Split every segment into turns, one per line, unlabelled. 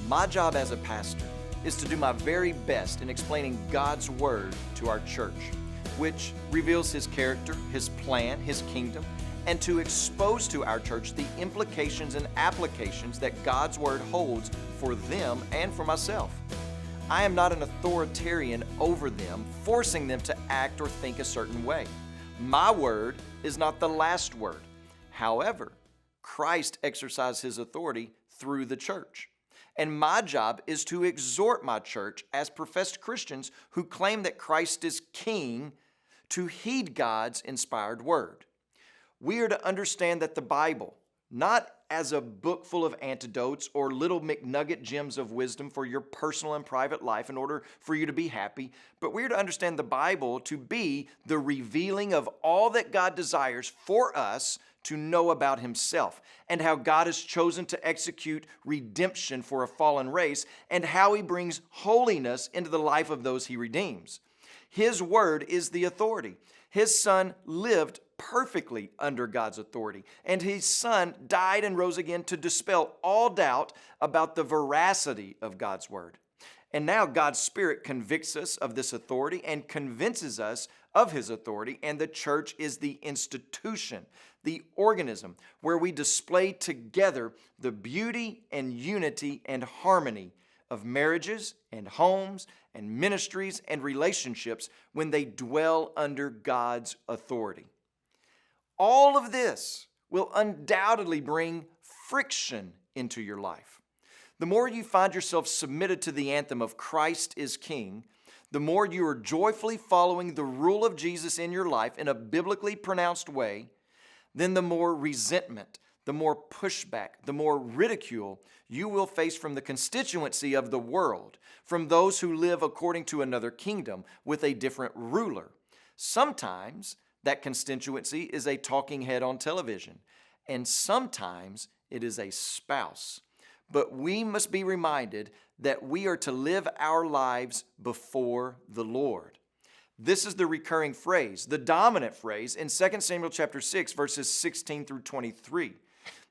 My job as a pastor is to do my very best in explaining God's Word to our church, which reveals His character, His plan, His kingdom, and to expose to our church the implications and applications that God's Word holds for them and for myself. I am not an authoritarian over them, forcing them to act or think a certain way. My word is not the last word. However, Christ exercised His authority through the church. And my job is to exhort my church as professed Christians who claim that Christ is King to heed God's inspired word. We are to understand that the Bible, not as a book full of antidotes or little McNugget gems of wisdom for your personal and private life in order for you to be happy, but we're to understand the Bible to be the revealing of all that God desires for us to know about Himself, and how God has chosen to execute redemption for a fallen race, and how He brings holiness into the life of those He redeems. His word is the authority. His Son lived perfectly under God's authority, and His Son died and rose again to dispel all doubt about the veracity of God's word. And now God's Spirit convicts us of this authority and convinces us of His authority, and the church is the institution, the organism where we display together the beauty and unity and harmony of marriages and homes and ministries and relationships when they dwell under God's authority. All of this will undoubtedly bring friction into your life. The more you find yourself submitted to the anthem of Christ is King, the more you are joyfully following the rule of Jesus in your life in a biblically pronounced way, then the more resentment, the more pushback, the more ridicule you will face from the constituency of the world, from those who live according to another kingdom with a different ruler. Sometimes that constituency is a talking head on television, and sometimes it is a spouse. But we must be reminded that we are to live our lives before the Lord. This is the recurring phrase, the dominant phrase in 2 Samuel chapter 6, verses 16 through 23.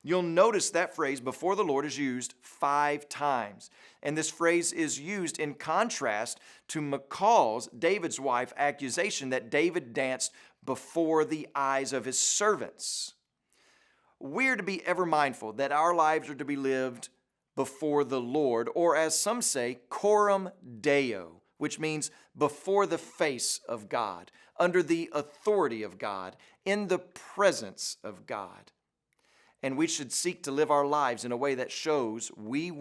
You'll notice that phrase, before the Lord, is used 5 times. And this phrase is used in contrast to Michal's, David's wife, accusation that David danced before the eyes of his servants. We're to be ever mindful that our lives are to be lived before the Lord, or as some say, Coram Deo, which means before the face of God, under the authority of God, in the presence of God. And we should seek to live our lives in a way that shows we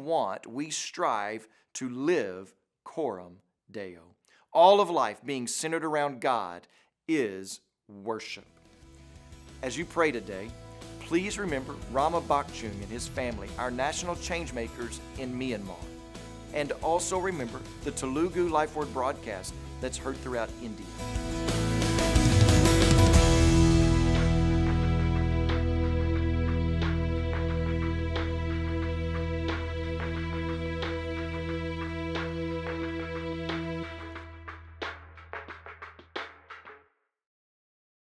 strive to live Coram Deo. All of life being centered around God is worship. As you pray today, please remember Rama Bakchung and his family, our national changemakers in Myanmar. And also remember the Telugu Life Word broadcast that's heard throughout India.